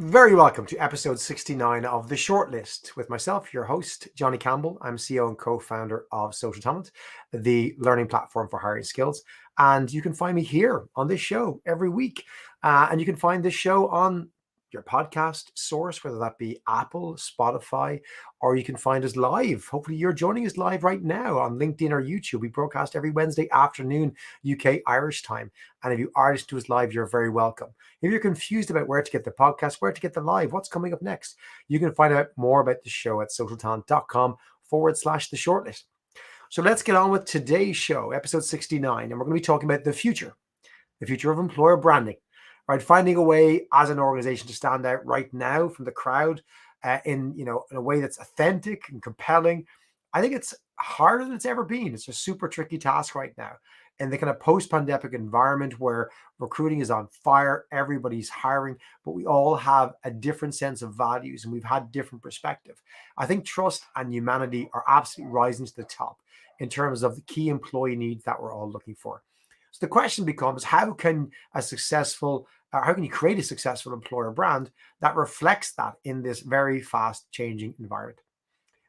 Very welcome to episode 69 of The Shortlist with myself, your host, Johnny Campbell. I'm CEO and co-founder of Social Talent, the learning platform for hiring skills. And you can find me here on this show every week. And you can find this show on your podcast source, whether that be Apple, Spotify, or you can find us live. Hopefully you're joining us live right now on LinkedIn or YouTube. We broadcast every Wednesday afternoon, UK Irish time. And if you are listening to us live, you're very welcome. If you're confused about where to get the podcast, where to get the live, what's coming up next, you can find out more about the show at socialtalent.com/the shortlist. So let's get on with today's show, episode 69. And we're going to be talking about the future of employer branding, right? Finding a way as an organization to stand out right now from the crowd in a way that's authentic and compelling. I think it's harder than it's ever been. It's a super tricky task right now. In the kind of post-pandemic environment where recruiting is on fire, everybody's hiring, but we all have a different sense of values and we've had different perspective. I think trust and humanity are absolutely rising to the top in terms of the key employee needs that we're all looking for. So the question becomes, how can you create a successful employer brand that reflects that in this very fast changing environment?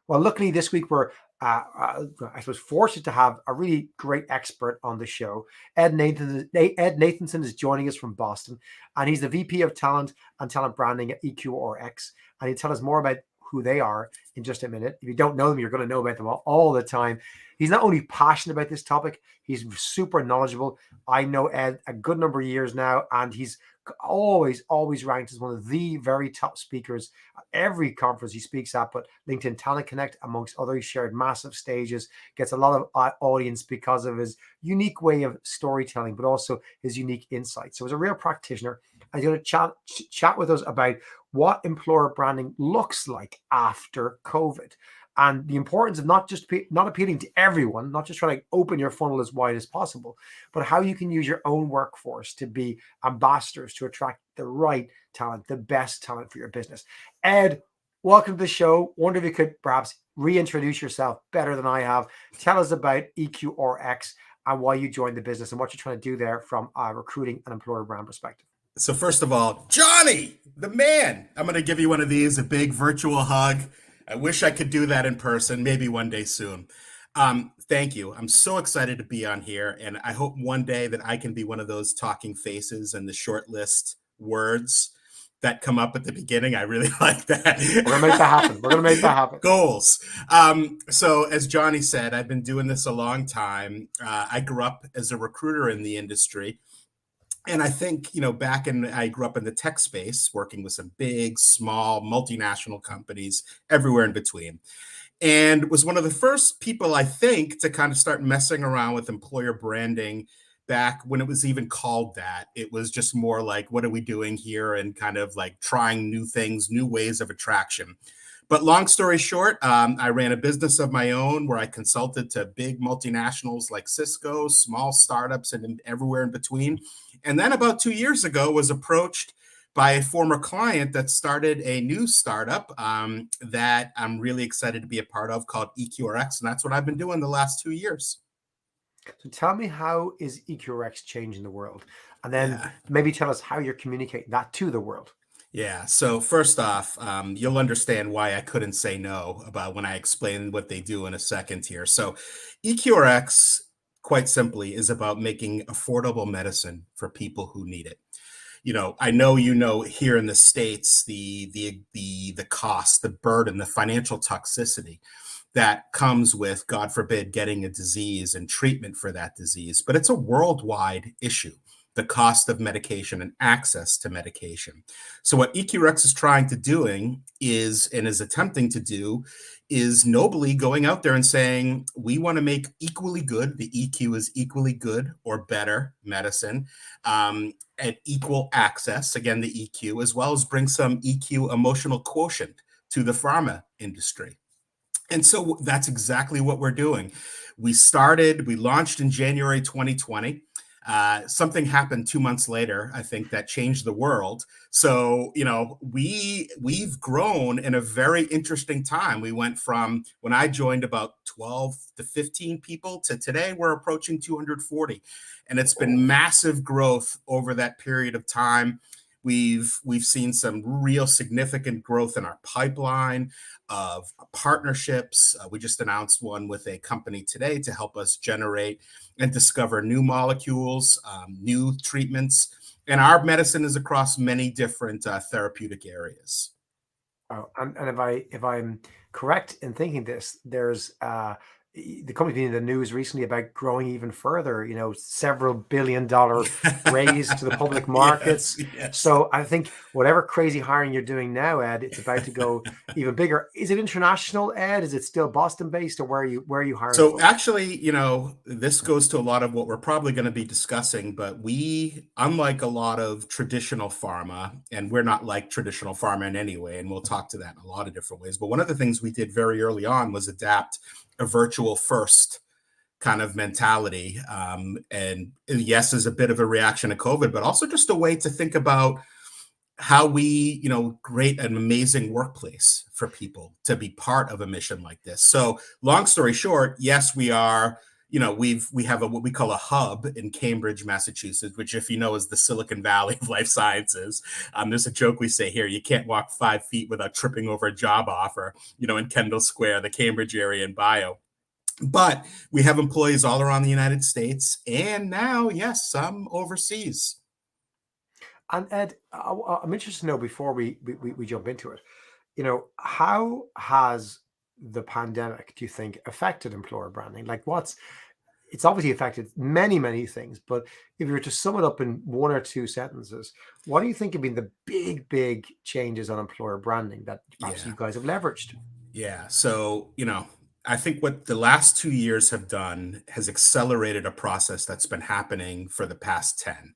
Well, luckily this week we're I was fortunate to have a really great expert on the show. Ed Nathanson is joining us from Boston, and he's the VP of Talent and Talent Branding at EQRx. And he'll tell us more about who they are in just a minute. If you don't know them, you're going to know about them all the time. He's not only passionate about this topic, he's super knowledgeable. I know Ed a good number of years now, and he's always ranked as one of the very top speakers at every conference he speaks at, but LinkedIn Talent Connect, amongst others, shared massive stages, gets a lot of audience because of his unique way of storytelling, but also his unique insights. So he's a real practitioner, and he's going to chat with us about what employer branding looks like after COVID. And the importance of not appealing to everyone, not just trying to open your funnel as wide as possible, but how you can use your own workforce to be ambassadors to attract the right talent, the best talent for your business. Ed, welcome to the show. Wonder if you could perhaps reintroduce yourself better than I have. Tell us about EQRx and why you joined the business and what you're trying to do there from a recruiting and employer brand perspective. So first of all, Johnny, the man, I'm going to give you one of these, a big virtual hug. I wish I could do that in person, maybe one day soon. Thank you. I'm so excited to be on here, and I hope one day that I can be one of those talking faces and the short list words that come up at the beginning. I really like that. We're going to make that happen. Goals. So as Johnny said, I've been doing this a long time. I grew up as a recruiter in the industry. And I think, I grew up in the tech space, working with some big, small, multinational companies everywhere in between. And was one of the first people, I think, to kind of start messing around with employer branding back when it was even called that. It was just more like, what are we doing here? And kind of like trying new things, new ways of attraction. But long story short, I ran a business of my own where I consulted to big multinationals like Cisco, small startups, and everywhere in between. And then about 2 years ago, was approached by a former client that started a new startup that I'm really excited to be a part of called EQRx. And that's what I've been doing the last 2 years. So tell me, how is EQRx changing the world? And then maybe tell us how you're communicating that to the world. Yeah. So first off, you'll understand why I couldn't say no about when I explain what they do in a second here. So EQRx, quite simply, is about making affordable medicine for people who need it. I know here in the States, the cost, the burden, the financial toxicity that comes with, God forbid, getting a disease and treatment for that disease. But it's a worldwide issue, the cost of medication and access to medication. So what EQRx is trying to doing is attempting to do is nobly going out there and saying, we want to make equally good, the EQ is equally good or better medicine, at equal access, again, the EQ, as well as bring some EQ emotional quotient to the pharma industry. And so that's exactly what we're doing. We launched in January 2020. Something happened 2 months later, I think, that changed the world. So, we've grown in a very interesting time. We went from when I joined about 12 to 15 people to today we're approaching 240. And it's been massive growth over that period of time. We've seen some real significant growth in our pipeline of partnerships. We just announced one with a company today to help us generate and discover new molecules, new treatments. And our medicine is across many different therapeutic areas. Oh, and if I'm correct in thinking this, there's the company being in the news recently about growing even further. Several $billion raise to the public markets. Yes. So I think whatever crazy hiring you're doing now, Ed, it's about to go even bigger. Is it international, Ed? Is it still Boston based, or where are you hiring So from? actually, this goes to a lot of what we're probably going to be discussing, but we, unlike a lot of traditional pharma, and we're not like traditional pharma in any way, and we'll talk to that in a lot of different ways. But one of the things we did very early on was adapt a virtual first kind of mentality. And yes, is a bit of a reaction to COVID, but also just a way to think about how we, create an amazing workplace for people to be part of a mission like this. So long story short, yes, we are, we have what we call a hub in Cambridge, Massachusetts, which, if you know, is the Silicon Valley of life sciences. There's a joke we say here: you can't walk 5 feet without tripping over a job offer, in Kendall Square, the Cambridge area in bio. But we have employees all around the United States, and now, yes, some overseas. And Ed, I'm interested to know, before we jump into it, how has the pandemic, do you think, affected employer branding? Like, it's obviously affected many, many things, but if you were to sum it up in one or two sentences, what do you think have been the big changes on employer branding that perhaps you guys have leveraged? Yeah. So, I think what the last 2 years have done has accelerated a process that's been happening for the past 10,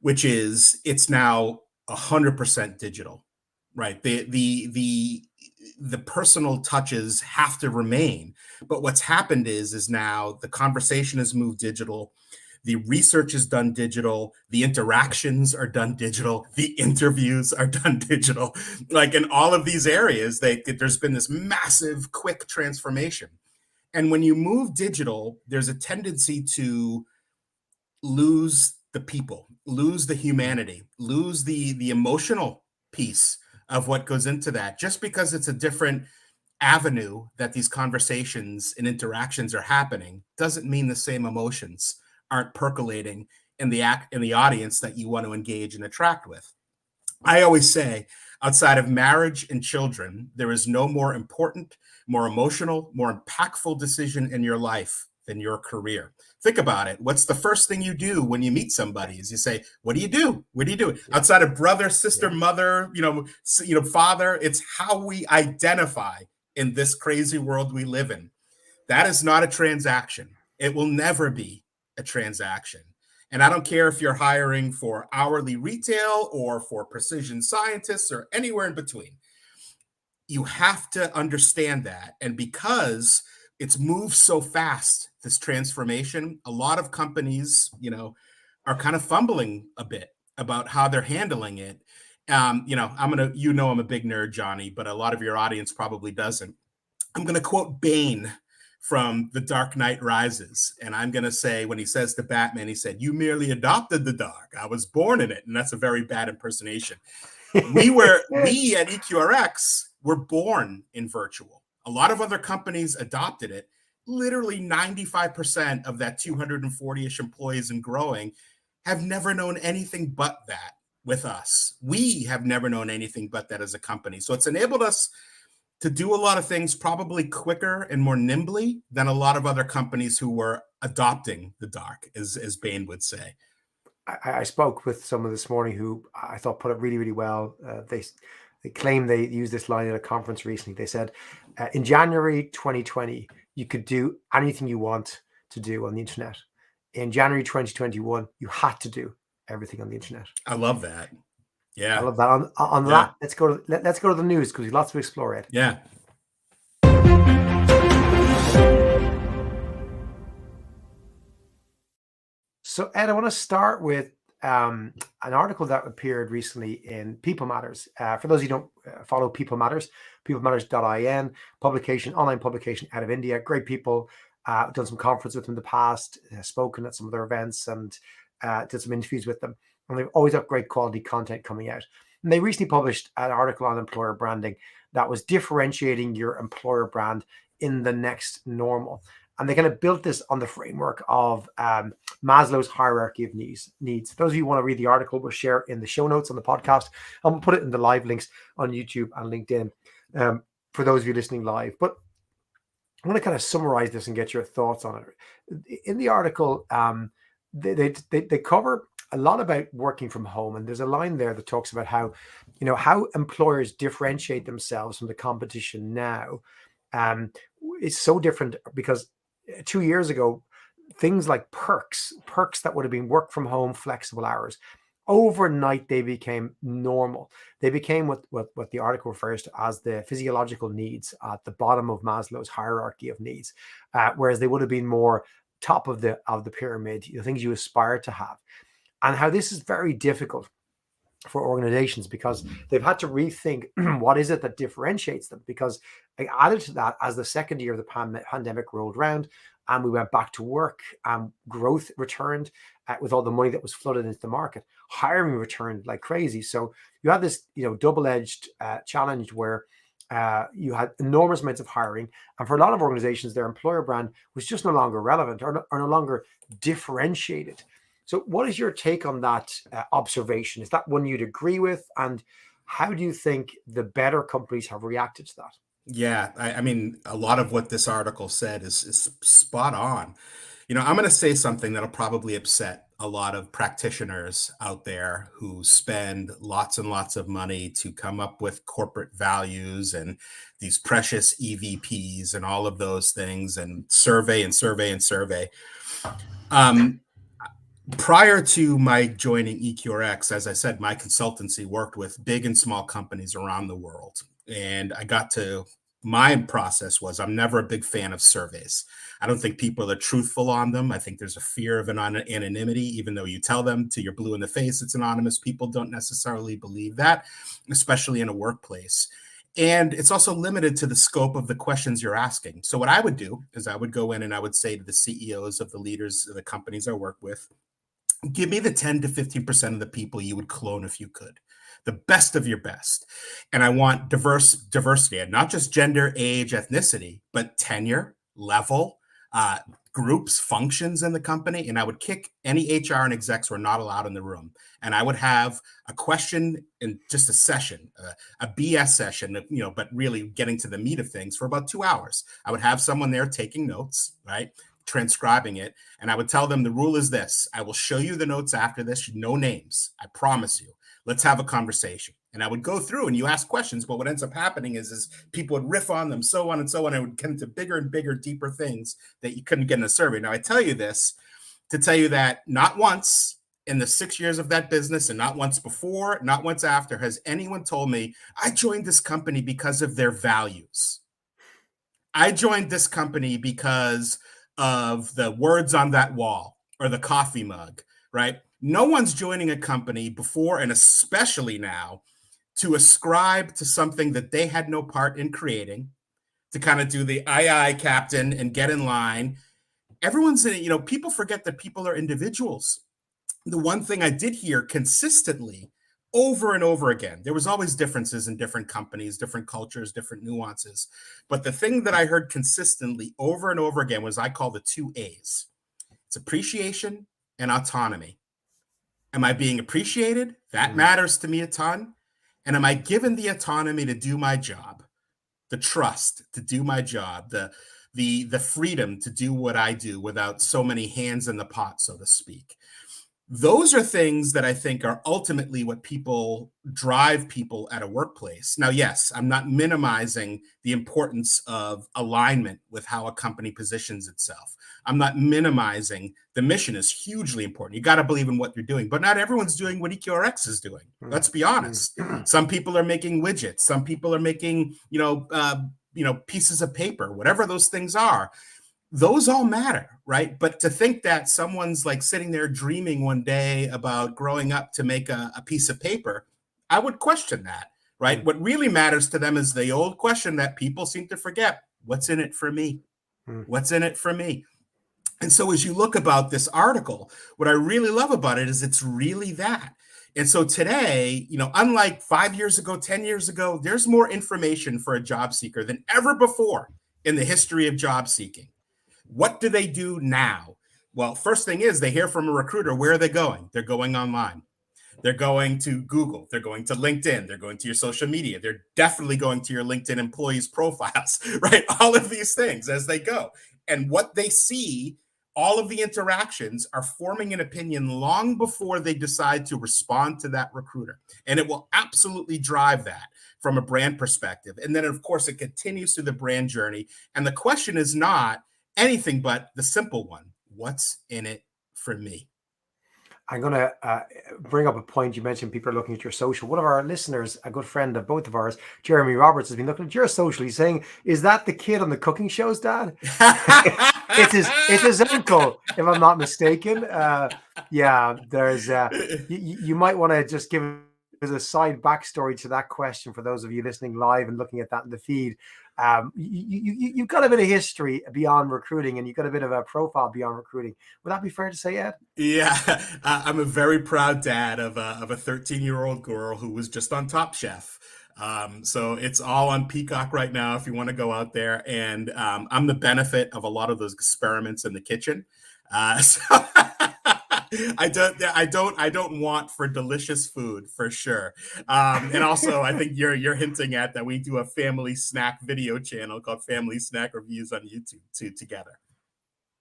which is it's now 100% digital, right? The personal touches have to remain, but what's happened is now the conversation has moved digital. The research is done digital. The interactions are done digital. The interviews are done digital. Like, in all of these areas, there's been this massive, quick transformation. And when you move digital, there's a tendency to lose the people, lose the humanity, lose the emotional piece of what goes into that. Just because it's a different avenue that these conversations and interactions are happening doesn't mean the same emotions aren't percolating in the audience that you want to engage and attract with. I always say, outside of marriage and children, there is no more important, more emotional, more impactful decision in your life than your career. Think about it. What's the first thing you do when you meet somebody? Is you say, "What do you do? What do you do?" Yeah. Outside of brother, sister, mother, father, it's how we identify in this crazy world we live in. That is not a transaction. It will never be a transaction. And I don't care if you're hiring for hourly retail or for precision scientists or anywhere in between. You have to understand that. And because it's moved so fast, this transformation, a lot of companies, are kind of fumbling a bit about how they're handling it. I'm a big nerd, Johnny, but a lot of your audience probably doesn't. I'm going to quote Bane from The Dark Knight Rises. And I'm going to say, when he says to Batman, he said, "You merely adopted the dark. I was born in it." And that's a very bad impersonation. We at EQRx were born in virtual. A lot of other companies adopted it. Literally 95% of that 240-ish employees and growing have never known anything but that with us. We have never known anything but that as a company. So it's enabled us to do a lot of things probably quicker and more nimbly than a lot of other companies who were adopting the dark, as Bain would say. I spoke with someone this morning who I thought put it really, really well. They claim they used this line at a conference recently. They said, in January 2020, you could do anything you want to do on the internet. In January 2021, you had to do everything on the internet. I love that. Yeah, I love that. On that, let's go to the news, because we've lots to explore, Ed. Yeah. So, Ed, I want to start with an article that appeared recently in People Matters. For those who don't follow People Matters, peoplematters.in, online publication out of India. Great people. Done some conference with them in the past, spoken at some of their events, and did some interviews with them. and they've always got great quality content coming out. And they recently published an article on employer branding that was differentiating your employer brand in the next normal. And they kind of built this on the framework of Maslow's hierarchy of needs. Those of you who want to read the article, we'll share in the show notes on the podcast, and we'll put it in the live links on YouTube and LinkedIn for those of you listening live. But I want to kind of summarize this and get your thoughts on it. In the article, they cover a lot about working from home, and there's a line there that talks about how employers differentiate themselves from the competition now. It's so different because 2 years ago, things like perks that would have been work from home, flexible hours, overnight they became normal. They became what the article refers to as the physiological needs at the bottom of Maslow's hierarchy of needs, whereas they would have been more top of the pyramid, the things you aspire to have. And how this is very difficult for organizations because they've had to rethink what is it that differentiates them, because I added to that as the second year of the pandemic rolled around and we went back to work and growth returned with all the money that was flooded into the market. Hiring returned like crazy. So you had this double-edged challenge where you had enormous amounts of hiring, and for a lot of organizations their employer brand was just no longer relevant or no longer differentiated. So what is your take on that observation? Is that one you'd agree with? And how do you think the better companies have reacted to that? Yeah, I mean, a lot of what this article said is spot on. I'm going to say something that'll probably upset a lot of practitioners out there who spend lots and lots of money to come up with corporate values and these precious EVPs and all of those things and survey and survey and survey. Prior to my joining EQRx, as I said, my consultancy worked with big and small companies around the world. And my process was I'm never a big fan of surveys. I don't think people are truthful on them. I think there's a fear of anonymity, even though you tell them till you're blue in the face it's anonymous. People don't necessarily believe that, especially in a workplace. And it's also limited to the scope of the questions you're asking. So what I would do is I would go in and I would say to the CEOs of the leaders of the companies I work with, give me the 10 to 15% of the people you would clone if you could, the best of your best. And I want diversity, and not just gender, age, ethnicity, but tenure, level, groups, functions in the company. And I would kick any HR and execs who are not allowed in the room. And I would have a question in just a session, a BS session, but really getting to the meat of things for about 2 hours. I would have someone there taking notes, right? Transcribing it. And I would tell them the rule is this. I will show you the notes after this. No names. I promise you. Let's have a conversation. And I would go through and you ask questions, but what ends up happening is people would riff on them, so on and so on. And it would get into bigger and bigger, deeper things that you couldn't get in a survey. Now, I tell you this to tell you that not once in the 6 years of that business, and not once before, not once after, has anyone told me, I joined this company because of their values. I joined this company because of the words on that wall or the coffee mug, right? No one's joining a company before, and especially now, to ascribe to something that they had no part in creating, to kind of do the aye, captain, and get in line. Everyone's in it. People forget that people are individuals. The one thing I did hear consistently over and over again, there was always differences in different companies, different cultures, different nuances. But the thing that I heard consistently over and over again was I call the 2 A's. It's appreciation and autonomy. Am I being appreciated? That matters to me a ton. And am I given the autonomy to do my job, the trust to do my job, the freedom to do what I do without so many hands in the pot, so to speak? Those are things that I think are ultimately what drive people at a workplace. Now, yes, I'm not minimizing the importance of alignment with how a company positions itself. I'm not minimizing the mission is hugely important. You got to believe in what you're doing, but not everyone's doing what EQRx is doing. Let's be honest. Some people are making widgets. Some people are making, pieces of paper, whatever those things are. Those all matter, right? But to think that someone's like sitting there dreaming one day about growing up to make a piece of paper, I would question that, right? What really matters to them is the old question that people seem to forget. What's in it for me? What's in it for me? And so as you look about this article, what I really love about it is it's really that. And so today, unlike 5 years ago, 10 years ago, there's more information for a job seeker than ever before in the history of job seeking. What do they do now? Well, first thing is they hear from a recruiter. Where are they going? They're going online. They're going to Google. They're going to LinkedIn. They're going to your social media. They're definitely going to your LinkedIn employees' profiles, right? All of these things as they go. And what they see, all of the interactions are forming an opinion long before they decide to respond to that recruiter. And it will absolutely drive that from a brand perspective. And then, of course, it continues through the brand journey. And the question is not anything but the simple one: what's in it for me? I'm going to bring up a point. You mentioned people are looking at your social. One of our listeners, a good friend of both of ours, Jeremy Roberts, has been looking at your social. He's saying, is that the kid on the cooking shows, Dad? It's his uncle, if I'm not mistaken. Yeah, there's you might want to just give us a side backstory to that question for those of you listening live and looking at that in the feed. You've got a bit of history beyond recruiting, and you've got a bit of a profile beyond recruiting. Would that be fair to say, Ed? Yeah, I'm a very proud dad of a 13-year-old girl who was just on Top Chef. So it's all on Peacock right now if you want to go out there. And I'm the benefit of a lot of those experiments in the kitchen. So I don't want for delicious food for sure. And also, I think you're hinting at that we do a family snack video channel called Family Snack Reviews on YouTube together.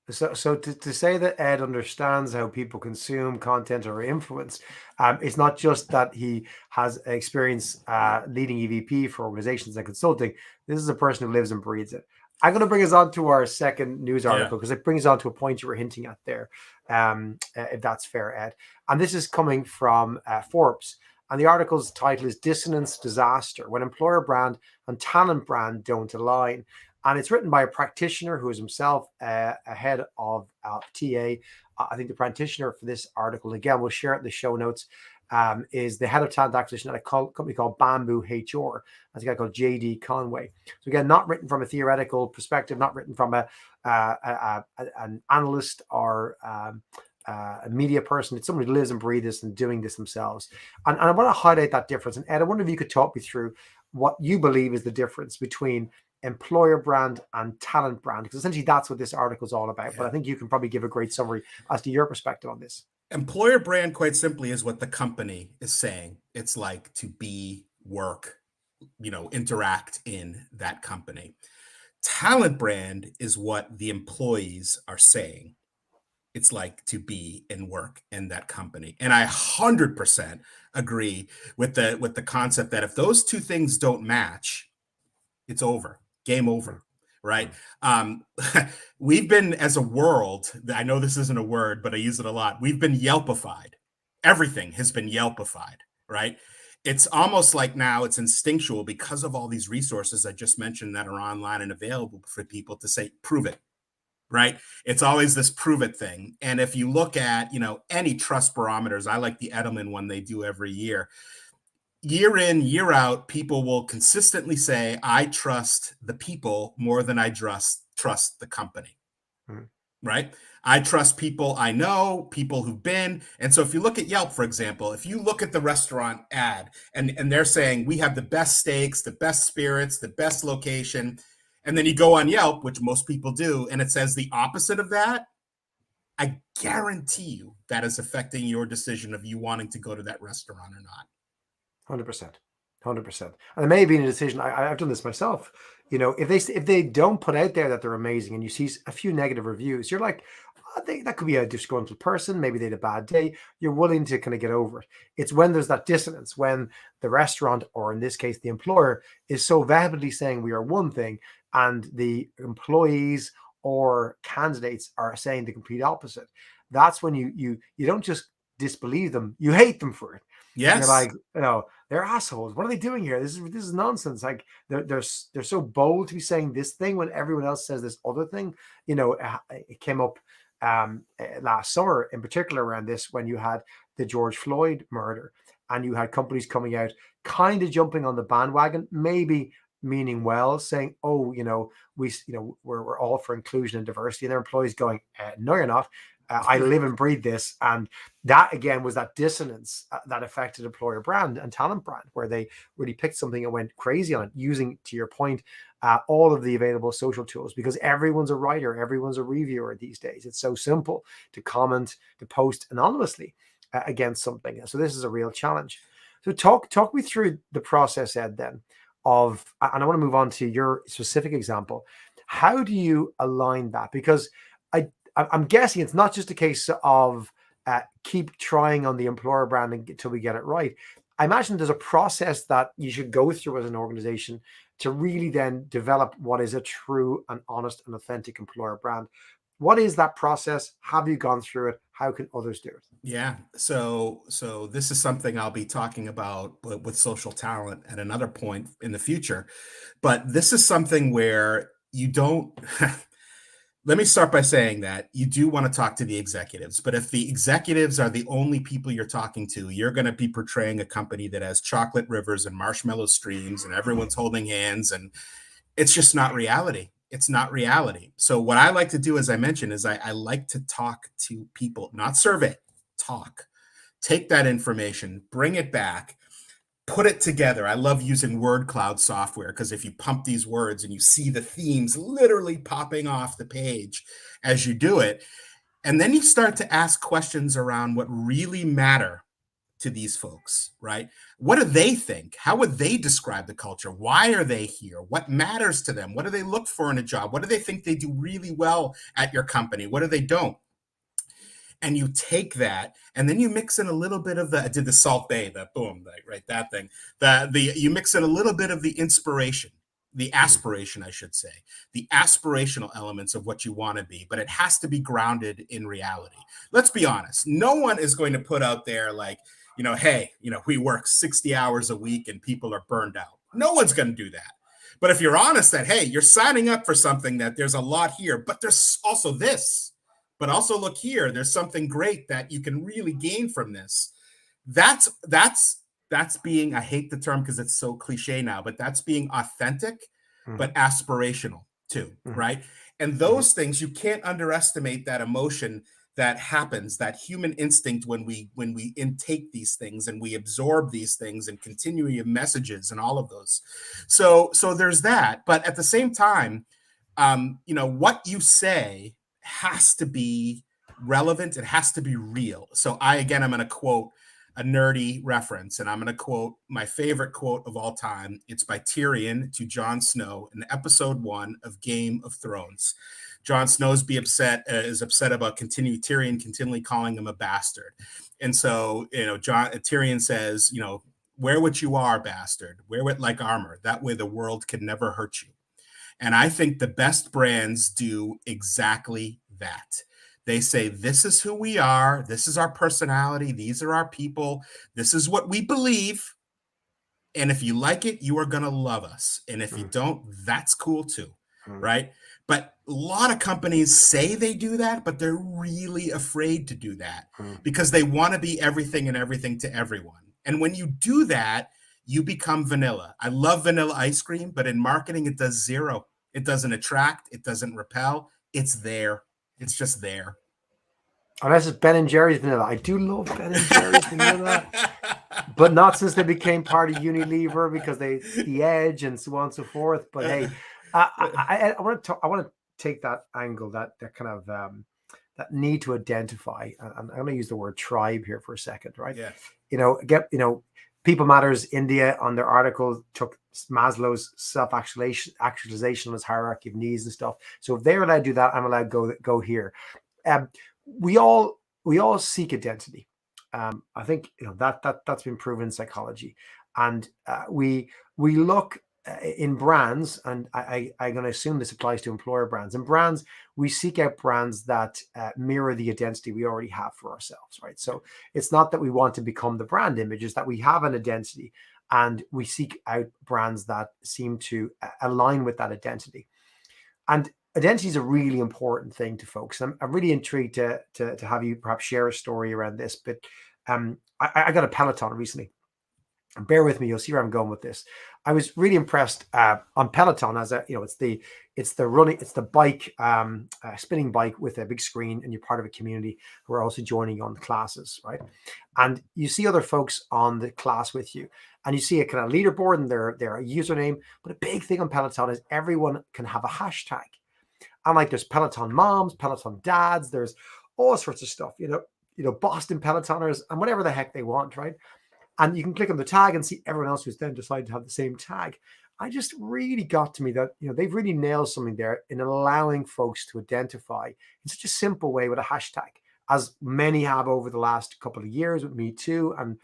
So to say that Ed understands how people consume content or influence, it's not just that he has experience leading EVP for organizations and consulting. This is a person who lives and breathes it. I'm going to bring us on to our second news article because it brings on to a point you were hinting at there, if that's fair, Ed. And this is coming from Forbes. And the article's title is Dissonance Disaster, When Employer Brand and Talent Brand Don't Align. And it's written by a practitioner who is himself a head of TA. I think the practitioner for this article, again, we'll share it in the show notes, is the head of talent acquisition at a company called Bamboo HR. That's a guy called JD Conway. So again, not written from a theoretical perspective, not written from an analyst or a media person. It's somebody who lives and breathes this and doing this themselves. And I want to highlight that difference. And Ed, I wonder if you could talk me through what you believe is the difference between employer brand and talent brand, because essentially that's what this article is all about. Yeah. But I think you can probably give a great summary as to your perspective on this. Employer brand, quite simply, is what the company is saying it's like to be, work, interact in that company. Talent brand is what the employees are saying it's like to be and work in that company. And I 100% agree with the concept that if those two things don't match, it's over. Game over, right? We've been, as a world, I know this isn't a word, but I use it a lot. We've been Yelpified. Everything has been Yelpified, right? It's almost like now it's instinctual because of all these resources I just mentioned that are online and available for people to say, prove it, right? It's always this prove it thing. And if you look at, any trust barometers, I like the Edelman one they do every year. Year in, year out, people will consistently say, I trust the people more than I trust the company, right? I trust people I know, people who've been. And so if you look at Yelp, for example, if you look at the restaurant ad and they're saying, we have the best steaks, the best spirits, the best location, and then you go on Yelp, which most people do, and it says the opposite of that, I guarantee you that is affecting your decision of you wanting to go to that restaurant or not. 100%. And it may have been a decision. I've done this myself. If they don't put out there that they're amazing and you see a few negative reviews, you're like, that could be a disgruntled person. Maybe they had a bad day. You're willing to kind of get over it. It's when there's that dissonance, when the restaurant, or in this case, the employer, is so vehemently saying we are one thing and the employees or candidates are saying the complete opposite. That's when you don't just disbelieve them, you hate them for it. Yes. You're like, they're assholes. What are they doing here? This is nonsense. Like they're so bold to be saying this thing when everyone else says this other thing. It came up last summer in particular around this when you had the George Floyd murder and you had companies coming out kind of jumping on the bandwagon, maybe meaning well, saying, oh, we're all for inclusion and diversity, and their employees going, no, you're not. I live and breathe this. And that, again, was that dissonance that affected employer brand and talent brand, where they really picked something and went crazy on it, using, to your point, all of the available social tools, because everyone's a writer, everyone's a reviewer these days. It's so simple to comment, to post anonymously against something. So this is a real challenge. So talk me through the process, Ed, then, of, and I want to move on to your specific example. How do you align that? Because I'm guessing it's not just a case of keep trying on the employer brand until we get it right. I imagine there's a process that you should go through as an organization to really then develop what is a true and honest and authentic employer brand. What is that process? Have you gone through it? How can others do it? Yeah. So this is something I'll be talking about with social talent at another point in the future. But this is something where you don't let me start by saying that you do want to talk to the executives, but if the executives are the only people you're talking to, you're going to be portraying a company that has chocolate rivers and marshmallow streams and everyone's holding hands, and it's just not reality. It's not reality. So what I like to do, as I mentioned, is I like to talk to people, not survey, talk. Take that information, bring it back, put it together. I love using word cloud software because if you pump these words and you see the themes literally popping off the page as you do it, and then you start to ask questions around what really matter to these folks, right? What do they think? How would they describe the culture? Why are they here? What matters to them? What do they look for in a job? What do they think they do really well at your company? What do they don't? And you take that, and then you mix in a little bit of I did the Salt Bay, that boom, right, that thing. You mix in a little bit of the inspiration, the aspiration, I should say, the aspirational elements of what you want to be, but it has to be grounded in reality. Let's be honest. No one is going to put out there like, hey, we work 60 hours a week and people are burned out. No one's going to do that. But if you're honest that, hey, you're signing up for something that there's a lot here, but there's also this. But also look here, there's something great that you can really gain from this. That's being, I hate the term because it's so cliche now, but that's being authentic, but aspirational too, right? And those things, you can't underestimate that emotion that happens, that human instinct when we intake these things and we absorb these things and continuing messages and all of those. So there's that. But at the same time, what you say has to be relevant. It has to be real. So I'm going to quote a nerdy reference, and I'm going to quote my favorite quote of all time. It's by Tyrion to Jon Snow in episode 1 of Game of Thrones. Jon Snow is upset about Tyrion continually calling him a bastard. And so, Tyrion says, wear what you are, bastard. Wear it like armor. That way the world can never hurt you. And I think the best brands do exactly that. They say, this is who we are. This is our personality. These are our people. This is what we believe. And if you like it, you are going to love us. And if you don't, that's cool too. Right. But a lot of companies say they do that, but they're really afraid to do that because they want to be everything and everything to everyone. And when you do that, you become vanilla. I love vanilla ice cream, but in marketing, it does zero. It doesn't attract. It doesn't repel. It's there. It's just there. Unless it's Ben and Jerry's vanilla. I do love Ben and Jerry's vanilla, but not since they became part of Unilever because the edge and so on and so forth. But hey, I want to take that angle, that kind of that need to identify. And I'm going to use the word tribe here for a second, right? Yeah. People Matters India on their article took Maslow's self-actualization on his hierarchy of needs and stuff. So if they're allowed to do that, I'm allowed to go here. We all seek identity. I think that's been proven in psychology, and we look in brands, and I'm going to assume this applies to employer brands. In brands, we seek out brands that mirror the identity we already have for ourselves, right? So it's not that we want to become the brand image, it's that we have an identity, and we seek out brands that seem to align with that identity. And identity is a really important thing to folks. I'm really intrigued to have you perhaps share a story around this. But I got a Peloton recently, bear with me, you'll see where I'm going with this. I was really impressed on Peloton as it's the bike, spinning bike with a big screen, and you're part of a community who are also joining you on the classes, right? And you see other folks on the class with you, and you see a kind of leaderboard and their username. But a big thing on Peloton is everyone can have a hashtag. And like there's Peloton moms, Peloton dads, there's all sorts of stuff, Boston Pelotoners and whatever the heck they want, right? And you can click on the tag and see everyone else who's then decided to have the same tag. I just really got to me that, they've really nailed something there in allowing folks to identify in such a simple way with a hashtag, as many have over the last couple of years with Me Too and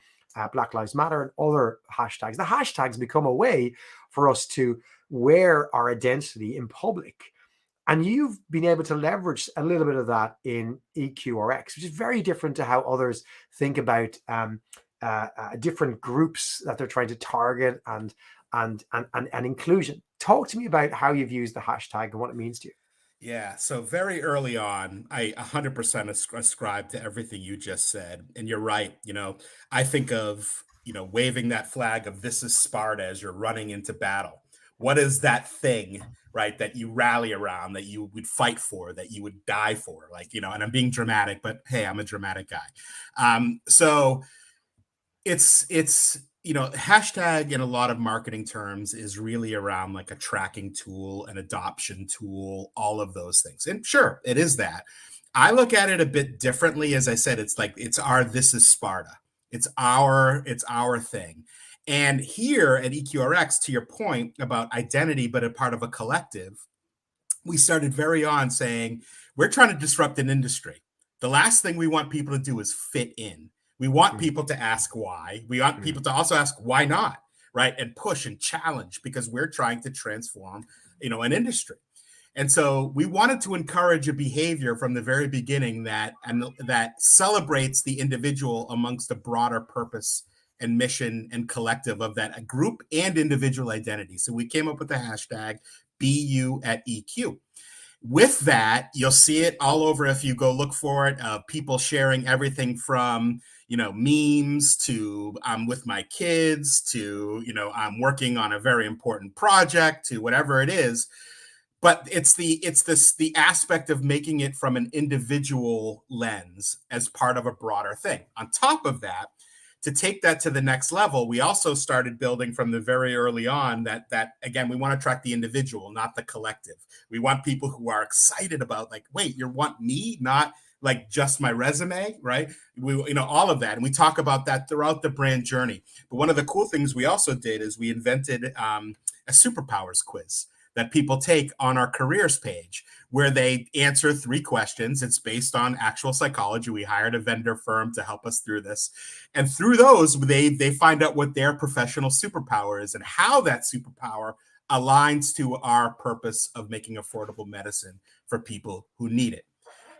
Black Lives Matter and other hashtags. The hashtags become a way for us to wear our identity in public. And you've been able to leverage a little bit of that in EQRx, which is very different to how others think about different groups that they're trying to target and inclusion. Talk to me about how you've used the hashtag and what it means to you. Yeah, so very early on, I 100% ascribe to everything you just said. And you're right. I think of, waving that flag of "This is Sparta" as you're running into battle. What is that thing, right, that you rally around, that you would fight for, that you would die for? Like, and I'm being dramatic, but hey, I'm a dramatic guy. So it's hashtag in a lot of marketing terms is really around like a tracking tool, an adoption tool, all of those things. And sure, it is that. I look at it a bit differently. As I said, it's like "This is Sparta." It's our thing. And here at EQRx, to your point about identity, but a part of a collective, we started very on saying, we're trying to disrupt an industry. The last thing we want people to do is fit in. We want people to ask why. We want people to also ask why not, right? And push and challenge, because we're trying to transform, an industry. And so we wanted to encourage a behavior from the very beginning that celebrates the individual amongst a broader purpose and mission and collective of that group and individual identity. So we came up with the hashtag #BU@EQ. With that, you'll see it all over if you go look for it. People sharing everything from, memes to I'm with my kids to, I'm working on a very important project to whatever it is. But it's the aspect of making it from an individual lens as part of a broader thing. On top of that, to take that to the next level, we also started building from the very early on that again, we want to track the individual, not the collective. We want people who are excited about, like, wait, you want me, not like just my resume, right? All of that. And we talk about that throughout the brand journey. But one of the cool things we also did is we invented a superpowers quiz that people take on our careers page, where they answer 3 questions. It's based on actual psychology. We hired a vendor firm to help us through this. And through those, they find out what their professional superpower is and how that superpower aligns to our purpose of making affordable medicine for people who need it.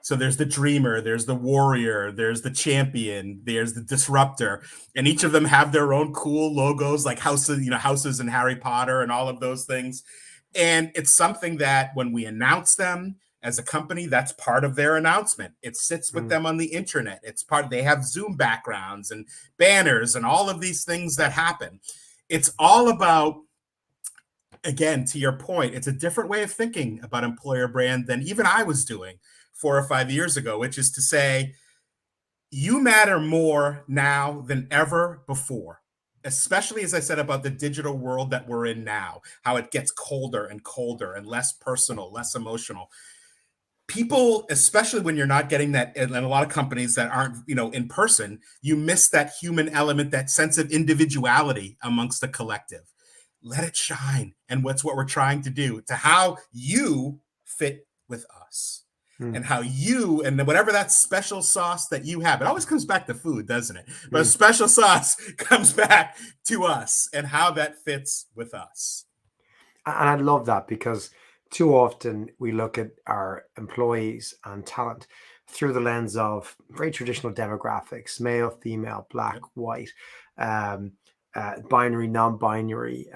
So there's the dreamer, there's the warrior, there's the champion, there's the disruptor, and each of them have their own cool logos, like houses in Harry Potter and all of those things. And it's something that when we announce them as a company, that's part of their announcement. It sits with them on the internet. They have Zoom backgrounds and banners and all of these things that happen. It's all about, again, to your point, it's a different way of thinking about employer brand than even I was doing 4 or 5 years ago, which is to say, you matter more now than ever before. Especially, as I said, about the digital world that we're in now, how it gets colder and colder and less personal, less emotional. People, especially when you're not getting that, and a lot of companies that aren't, in person, you miss that human element, that sense of individuality amongst the collective. Let it shine. And what's what we're trying to do to how you fit with us. And how you, and whatever that special sauce that you have, it always comes back to food, doesn't it? But special sauce comes back to us and how that fits with us. And I love that, because too often we look at our employees and talent through the lens of very traditional demographics: male, female, black, white, binary, non-binary,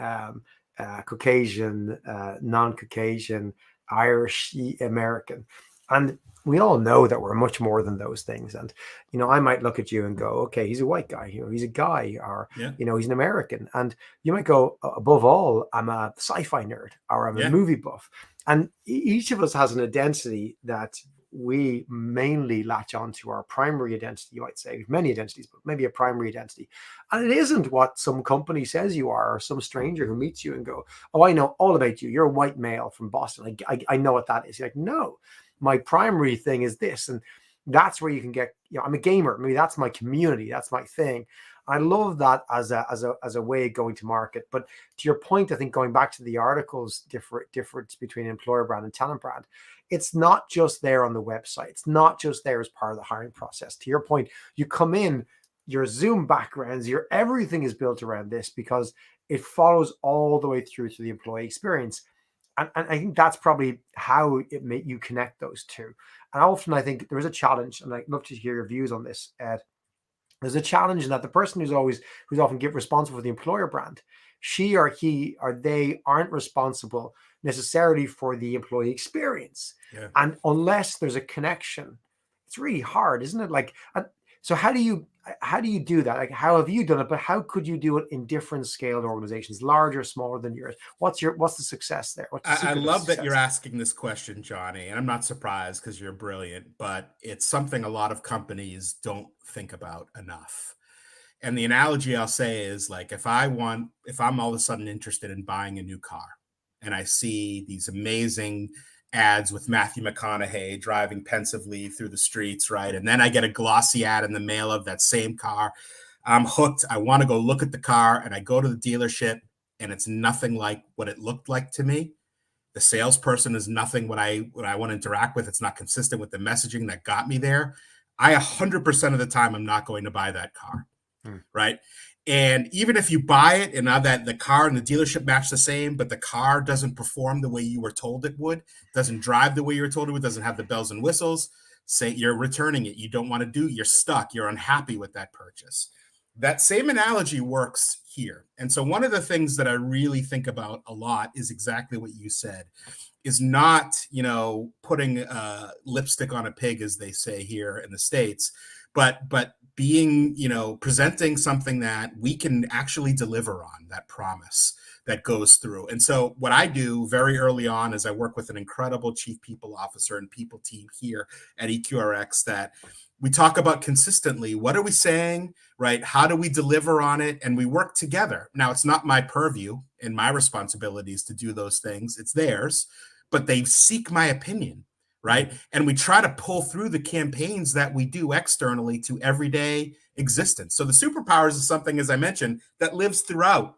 Caucasian, non-Caucasian, Irish, American. And we all know that we're much more than those things. And, I might look at you and go, okay, he's a white guy, he's a guy, or, Yeah. He's an American. And you might go, above all, I'm a sci-fi nerd, or I'm a Yeah. movie buff. And each of us has an identity that we mainly latch onto, our primary identity, you might say. We've many identities, but maybe a primary identity. And it isn't what some company says you are, or some stranger who meets you and go, oh, I know all about you. You're a white male from Boston. I know what that is. You're like, no, my primary thing is this. And that's where you can get, I'm a gamer. Maybe that's my community. That's my thing. I love that as a way of going to market. But to your point, I think going back to the article's difference between employer brand and talent brand, it's not just there on the website. It's not just there as part of the hiring process. To your point, you come in, your Zoom backgrounds, your everything is built around this because it follows all the way through to the employee experience. And I think that's probably how you connect those two. And often I think there is a challenge, and I'd love to hear your views on this, Ed. There's a challenge in that the person who's often responsible for the employer brand, she or he or they aren't responsible necessarily for the employee experience. Yeah. And unless there's a connection, it's really hard, isn't it? Like, so how do you do that? Like, how have you done it? But how could you do it in different scaled organizations, larger, smaller than yours? What's the success there? What's the I secret love of that you're success? asking this question, Johnny, and I'm not surprised because you're brilliant, but it's something a lot of companies don't think about enough. And the analogy I'll say is like if I'm all of a sudden interested in buying a new car and I see these amazing ads with Matthew McConaughey driving pensively through the streets, right? And then I get a glossy ad in the mail of that same car. I'm hooked. I want to go look at the car, and I go to the dealership and it's nothing like what it looked like to me. The salesperson is nothing what I want to interact with. It's not consistent with the messaging that got me there. I 100% of the time I'm not going to buy that car. Right. And even if you buy it and now that the car and the dealership match the same, but the car doesn't perform the way you were told it would, doesn't drive the way you were told it would, doesn't have the bells and whistles, say you're returning it. You don't want to do, you're stuck. You're unhappy with that purchase. That same analogy works here. And so one of the things that I really think about a lot is exactly what you said, is not, putting lipstick on a pig, as they say here in the States, but being, presenting something that we can actually deliver on, that promise that goes through. And so what I do very early on is I work with an incredible chief people officer and people team here at EQRx that we talk about consistently. What are we saying, right? How do we deliver on it? And we work together. Now, it's not my purview and my responsibilities to do those things. It's theirs, but they seek my opinion, right? And we try to pull through the campaigns that we do externally to everyday existence. So the superpowers is something, as I mentioned, that lives throughout.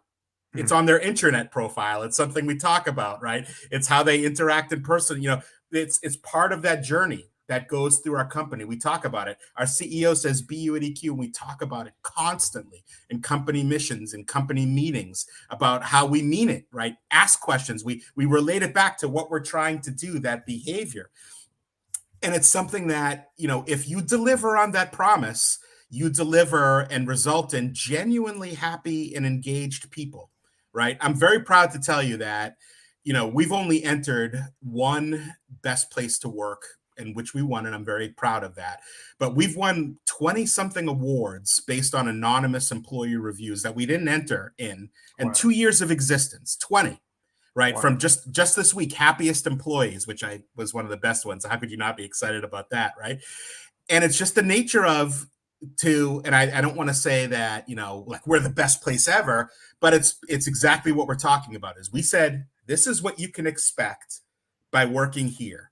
It's on their internet profile. It's something we talk about, right? It's how they interact in person. It's part of that journey that goes through our company. We talk about it. Our CEO says, be you at EQ, and we talk about it constantly in company missions and company meetings about how we mean it, right? Ask questions. We relate it back to what we're trying to do, that behavior. And it's something that, if you deliver on that promise, you deliver and result in genuinely happy and engaged people, right? I'm very proud to tell you that, we've only entered one best place to work in which we won, and I'm very proud of that. But we've won 20 something awards based on anonymous employee reviews that we didn't enter in 2 years of existence, 20. Right. Wow. From just this week, happiest employees, which was one of the best ones. How could you not be excited about that? Right. And it's just the nature of and I don't want to say that, like we're the best place ever, but it's exactly what we're talking about. Is we said, this is what you can expect by working here.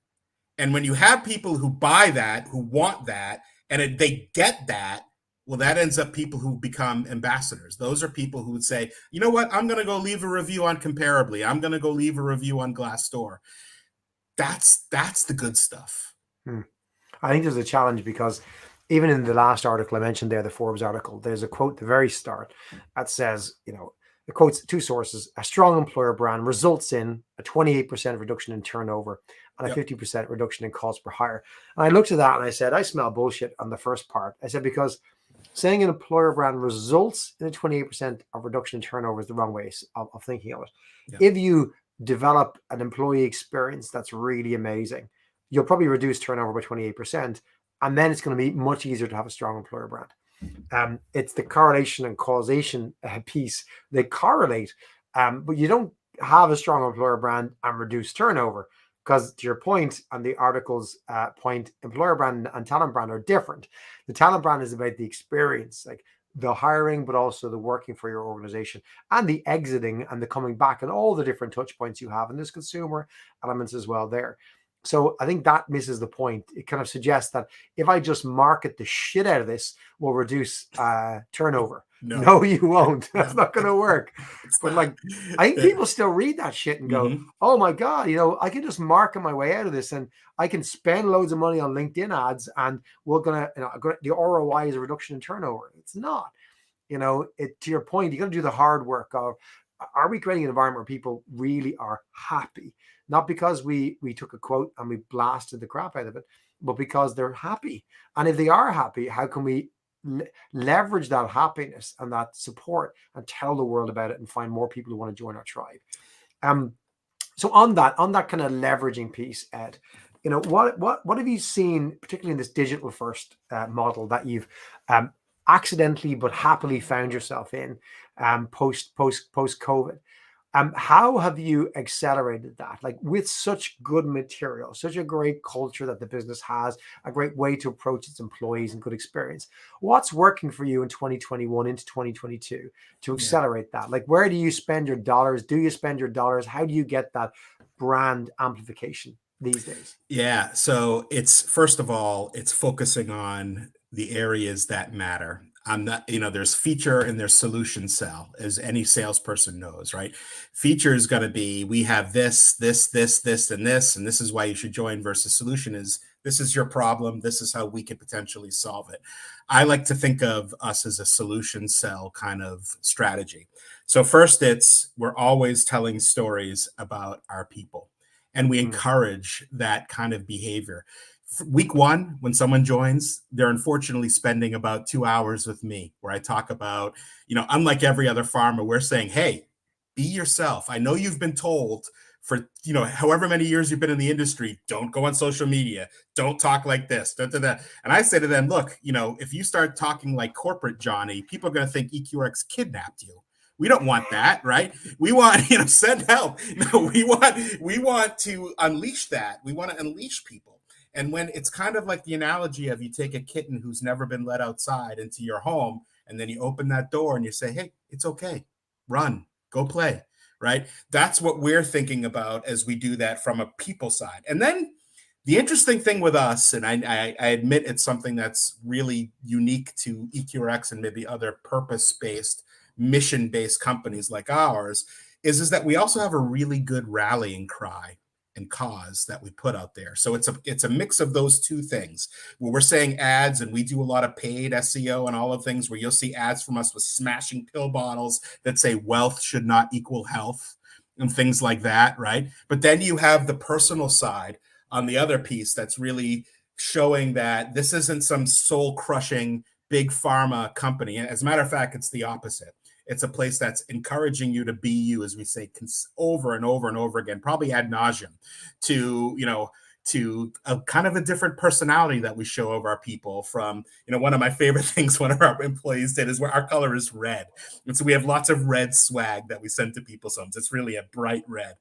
And when you have people who buy that, who want that, and they get that, well, that ends up people who become ambassadors. Those are people who would say, you know what, I'm going to go leave a review on Comparably. I'm going to go leave a review on Glassdoor. That's the good stuff. I think there's a challenge because even in the last article I mentioned there, the Forbes article, there's a quote at the very start that says, the quote's two sources: a strong employer brand results in a 28% reduction in turnover and a 50% reduction in cost per hire. And I looked at that and I said, I smell bullshit on the first part. I said, because saying an employer brand results in a 28% of reduction in turnover is the wrong way of thinking of it. Yeah. If you develop an employee experience that's really amazing, you'll probably reduce turnover by 28%. And then it's going to be much easier to have a strong employer brand. It's the correlation and causation piece. They correlate, but you don't have a strong employer brand and reduce turnover, because to your point, and the article's point, employer brand and talent brand are different. The talent brand is about the experience, like the hiring, but also the working for your organization and the exiting and the coming back and all the different touch points you have. And there's consumer elements as well there. So I think that misses the point. It kind of suggests that if I just market the shit out of this, we'll reduce turnover. No, you won't. That's not going to work. But like, I think people still read that shit and go, oh my God, I can just market my way out of this, and I can spend loads of money on LinkedIn ads, and we're going to, the ROI is a reduction in turnover. It's not. To your point, you got to do the hard work of, are we creating an environment where people really are happy? Not because we took a quote and we blasted the crap out of it, but because they're happy. And if they are happy, how can we leverage that happiness and that support and tell the world about it and find more people who want to join our tribe? So on that kind of leveraging piece, Ed, what have you seen, particularly in this digital first model that you've accidentally but happily found yourself in post COVID? How have you accelerated that? Like, with such good material, such a great culture that the business has, a great way to approach its employees and good experience. What's working for you in 2021 into 2022 to accelerate that? Like, where do you spend your dollars? Do you spend your dollars? How do you get that brand amplification these days? Yeah. So it's, first of all, it's focusing on the areas that matter. I'm not, there's feature and there's solution sell, as any salesperson knows, right? Feature is going to be, we have this, and this is why you should join, versus solution is, this is your problem, this is how we could potentially solve it. I like to think of us as a solution sell kind of strategy. So first, we're always telling stories about our people, and we encourage that kind of behavior. Week one, when someone joins, they're unfortunately spending about 2 hours with me, where I talk about, unlike every other farmer, we're saying, hey, be yourself. I know you've been told for, however many years you've been in the industry, don't go on social media, don't talk like this, da, da, da. And I say to them, look, if you start talking like corporate Johnny, people are going to think EQRx kidnapped you. We don't want that, right? We want, send help. No, we want to unleash that. We want to unleash people. And when it's kind of like the analogy of, you take a kitten who's never been let outside into your home, and then you open that door and you say, hey, it's okay, run, go play, right? That's what we're thinking about as we do that from a people side. And then the interesting thing with us, and I admit it's something that's really unique to EQRx and maybe other purpose-based, mission-based companies like ours, is that we also have a really good rallying cry and cause that we put out there. So it's a mix of those two things, where we're saying ads, and we do a lot of paid SEO and all of things, where you'll see ads from us with smashing pill bottles that say wealth should not equal health and things like that, right? But then you have the personal side on the other piece that's really showing that this isn't some soul crushing big pharma company. As a matter of fact, it's the opposite. It's a place that's encouraging you to be you, as we say, over and over and over again, probably ad nauseum, to a kind of a different personality that we show of our people. From, one of my favorite things one of our employees did is, where our color is red. And so we have lots of red swag that we send to people. So it's really a bright red.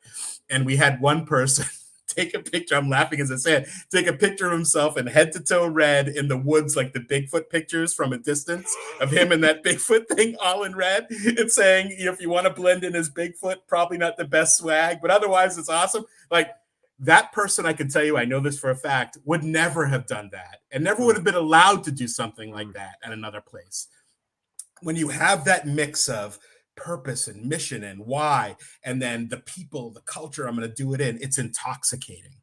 And we had one person take a picture. I'm laughing as I say it. Take a picture of himself in head to toe red in the woods, like the Bigfoot pictures from a distance of him in that Bigfoot thing, all in red. It's saying, if you want to blend in as Bigfoot, probably not the best swag, but otherwise it's awesome. Like, that person, I can tell you, I know this for a fact, would never have done that, and never would have been allowed to do something like that at another place. When you have that mix of purpose and mission and why, and then the people, the culture I'm going to do it in, it's intoxicating.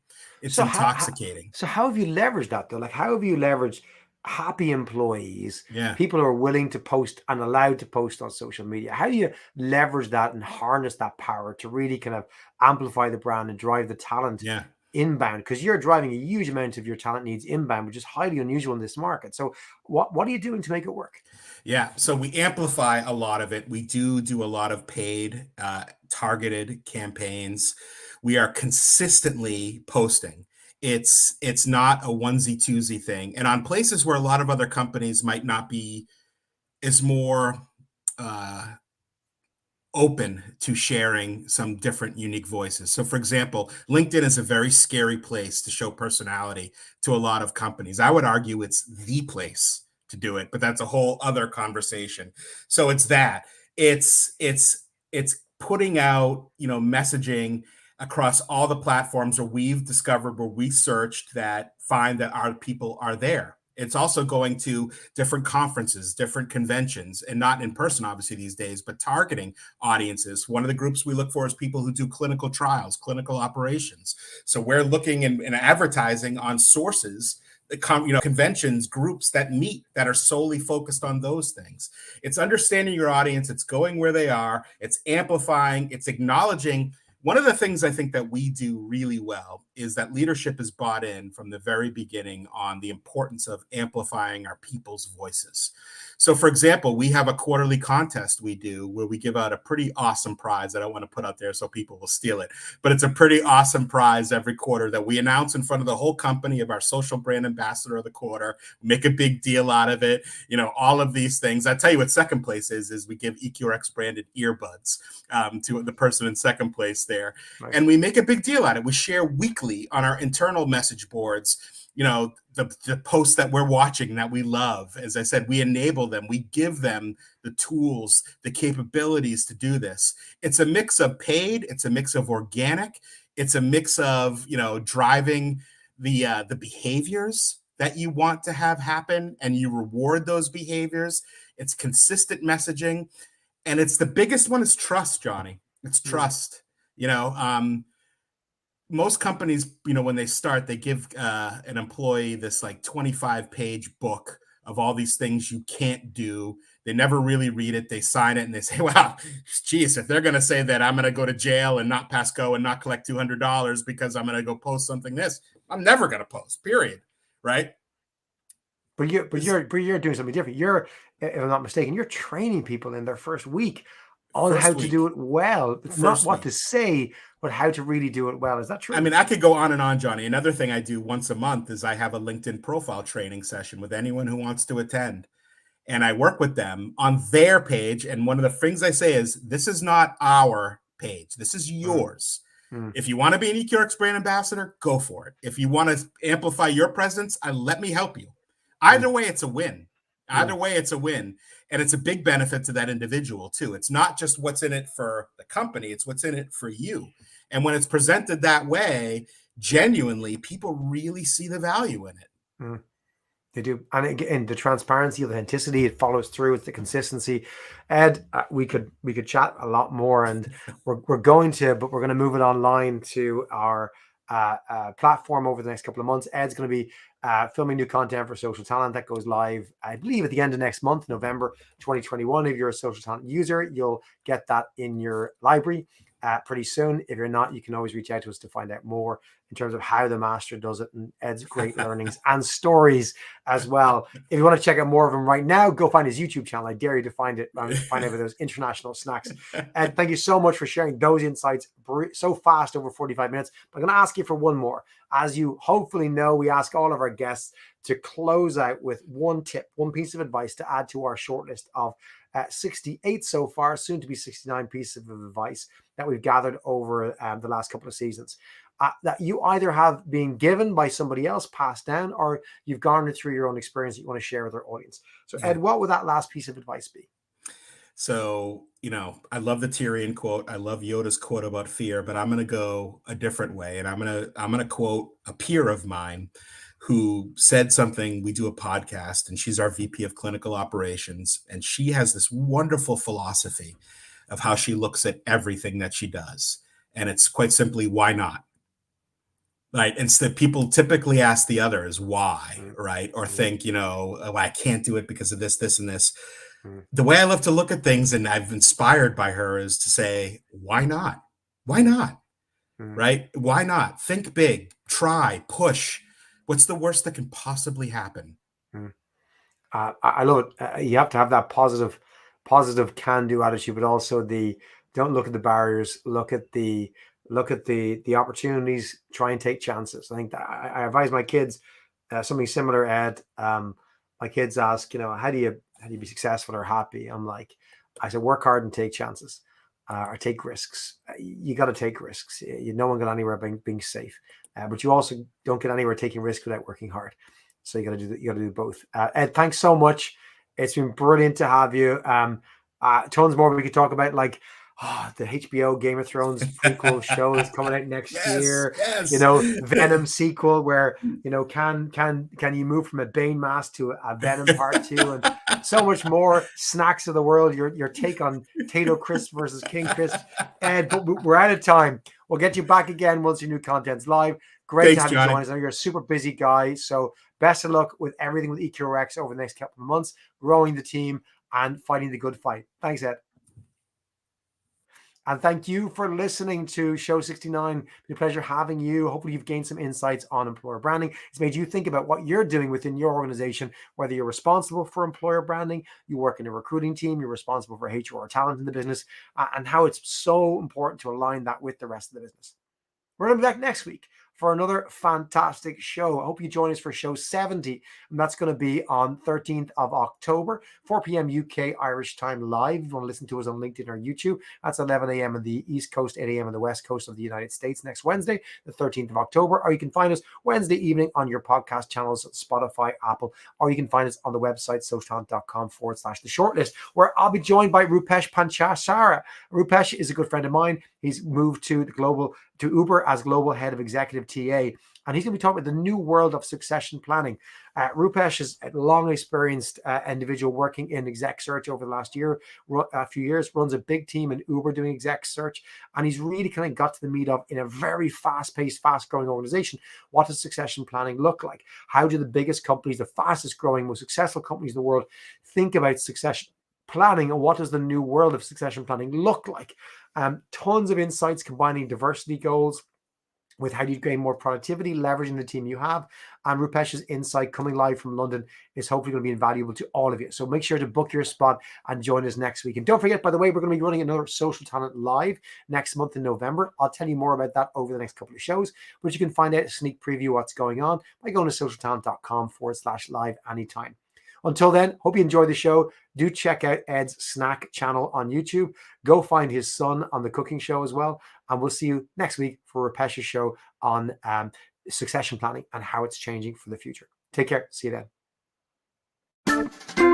It's intoxicating. So how have you leveraged that though? Like, how have you leveraged happy employees, people who are willing to post and allowed to post on social media? How do you leverage that and harness that power to really kind of amplify the brand and drive the talent inbound? Because you're driving a huge amount of your talent needs inbound, which is highly unusual in this market. So what are you doing to make it work? Yeah, so we amplify a lot of it. We do a lot of paid, targeted campaigns. We are consistently posting. It's not a onesie twosie thing. And on places where a lot of other companies might not be, is more open to sharing some different unique voices. So for example, LinkedIn is a very scary place to show personality to a lot of companies. I would argue it's the place to do it, but that's a whole other conversation. So it's that. It's putting out, messaging across all the platforms where we've discovered, where we searched, that find that our people are there. It's also going to different conferences, different conventions, and not in person, obviously, these days, but targeting audiences. One of the groups we look for is people who do clinical trials, clinical operations. So we're looking and advertising on sources, conventions, groups that meet, that are solely focused on those things. It's understanding your audience. It's going where they are. It's amplifying. It's acknowledging. One of the things I think that we do really well is that leadership is bought in from the very beginning on the importance of amplifying our people's voices. So, for example, we have a quarterly contest we do where we give out a pretty awesome prize. I don't want to put out there so people will steal it, but it's a pretty awesome prize every quarter that we announce in front of the whole company of our social brand ambassador of the quarter, make a big deal out of it, all of these things. I tell you what second place is we give EQRx branded earbuds to the person in second place there. Nice. And we make a big deal out of it. We share weekly on our internal message boards, the posts that we're watching that we love. As I said, we enable them. We give them the tools, the capabilities to do this. It's a mix of paid. It's a mix of organic. It's a mix of, driving the behaviors that you want to have happen, and you reward those behaviors. It's consistent messaging. And it's the biggest one is trust, Johnny. It's trust. Most companies, when they start, they give an employee this like 25-page book of all these things you can't do. They never really read it. They sign it and they say, wow, geez, if they're going to say that I'm going to go to jail and not pass go and not collect $200 because I'm going to go post something I'm never going to post, period. Right. But you're doing something different. You're, if I'm not mistaken, you're training people in their first week on how to do it well. It's not what to say, but how to really do it well. Is that true? I mean, I could go on and on, Johnny. Another thing I do once a month is I have a LinkedIn profile training session with anyone who wants to attend. And I work with them on their page. And one of the things I say is, this is not our page. This is yours. If you want to be an EQRx brand ambassador, go for it. If you want to amplify your presence, let me help you. Either way, it's a win. Either way, it's a win. And it's a big benefit to that individual, too. It's not just what's in it for the company. It's what's in it for you. And when it's presented that way, genuinely, people really see the value in it. They do. And again, the transparency, the authenticity, it follows through. It's the consistency. Ed, we could chat a lot more, and we're going to move it online to our platform over the next couple of months. Ed's going to be filming new content for Social Talent that goes live, I believe, at the end of next month, November 2021. If you're a Social Talent user, you'll get that in your library pretty soon. If you're not, you can always reach out to us to find out more in terms of how the master does it and Ed's great learnings and stories as well. If you want to check out more of him right now, go find his YouTube channel. I dare you to find it and find out those international snacks. Ed, thank you so much for sharing those insights so fast, over 45 minutes. I'm going to ask you for one more. As you hopefully know, we ask all of our guests to close out with one tip, one piece of advice to add to our shortlist of 68 so far, soon to be 69 pieces of advice that we've gathered over the last couple of seasons. That you either have been given by somebody else, passed down, or you've garnered through your own experience that you want to share with our audience. So, Ed, what would that last piece of advice be? So, I love the Tyrion quote. I love Yoda's quote about fear, but I'm going to go a different way. And I'm going to quote a peer of mine who said something. We do a podcast, and she's our VP of clinical operations. And she has this wonderful philosophy of how she looks at everything that she does. And it's quite simply, why not? Right. Instead, people typically ask the others why, right? Or think, oh, I can't do it because of this, this, and this. The way I love to look at things, and I've inspired by her, is to say, why not? Why not? Right? Why not? Think big, try, push. What's the worst that can possibly happen? I love it. You have to have that positive can-do attitude, but also don't look at the barriers, look at the look at the opportunities, try and take chances. I think that I advise my kids something similar, Ed. My kids ask, how do you be successful or happy? I said, work hard and take chances, or take risks. You got to take risks. No one got anywhere being safe, but you also don't get anywhere taking risks without working hard. So you got to do both. Ed, thanks so much. It's been brilliant to have you. Tons more we could talk about, like the HBO Game of Thrones prequel show is coming out next year. Yes. Venom sequel, where can you move from a Bane mask to a Venom Part 2, and so much more. Snacks of the world. Your take on Tato Crisp versus King Crisp. Ed, but we're out of time. We'll get you back again once your new content's live. Great to have you join us. I know you're a super busy guy, so best of luck with everything with EQRx over the next couple of months, growing the team and fighting the good fight. Thanks, Ed. And thank you for listening to Show 69. It's been a pleasure having you. Hopefully you've gained some insights on employer branding. It's made you think about what you're doing within your organization, whether you're responsible for employer branding, you work in a recruiting team, you're responsible for HR or talent in the business, and how it's so important to align that with the rest of the business. We're going to be back next week for another fantastic show. I hope you join us for show 70, and that's going to be on 13th of October, 4 p.m. UK Irish time live. If you want to listen to us on LinkedIn or YouTube, that's 11 a.m. on the East Coast, 8 a.m. on the West Coast of the United States next Wednesday, the 13th of October. Or you can find us Wednesday evening on your podcast channels, Spotify, Apple, or you can find us on the website, socialtalent.com/the shortlist, where I'll be joined by Rupesh Panchasara. Rupesh is a good friend of mine. He's moved to Uber as global head of executive TA, and he's going to be talking about the new world of succession planning. Rupesh is a long experienced individual working in exec search over the last few years, runs a big team in Uber doing exec search, and he's really kind of got to the meat of, in a very fast-paced, fast-growing organization, what does succession planning look like? How do the biggest companies, the fastest growing, most successful companies in the world think about succession planning, and what does the new world of succession planning look like? Tons of insights combining diversity goals with how do you gain more productivity, leveraging the team you have. And Rupesh's insight coming live from London is hopefully going to be invaluable to all of you. So make sure to book your spot and join us next week. And don't forget, by the way, we're going to be running another Social Talent Live next month in November. I'll tell you more about that over the next couple of shows, but you can find out a sneak preview of what's going on by going to socialtalent.com/live anytime. Until then, hope you enjoy the show. Do check out Ed's snack channel on YouTube. Go find his son on the cooking show as well. And we'll see you next week for Rupesh's show on succession planning and how it's changing for the future. Take care. See you then.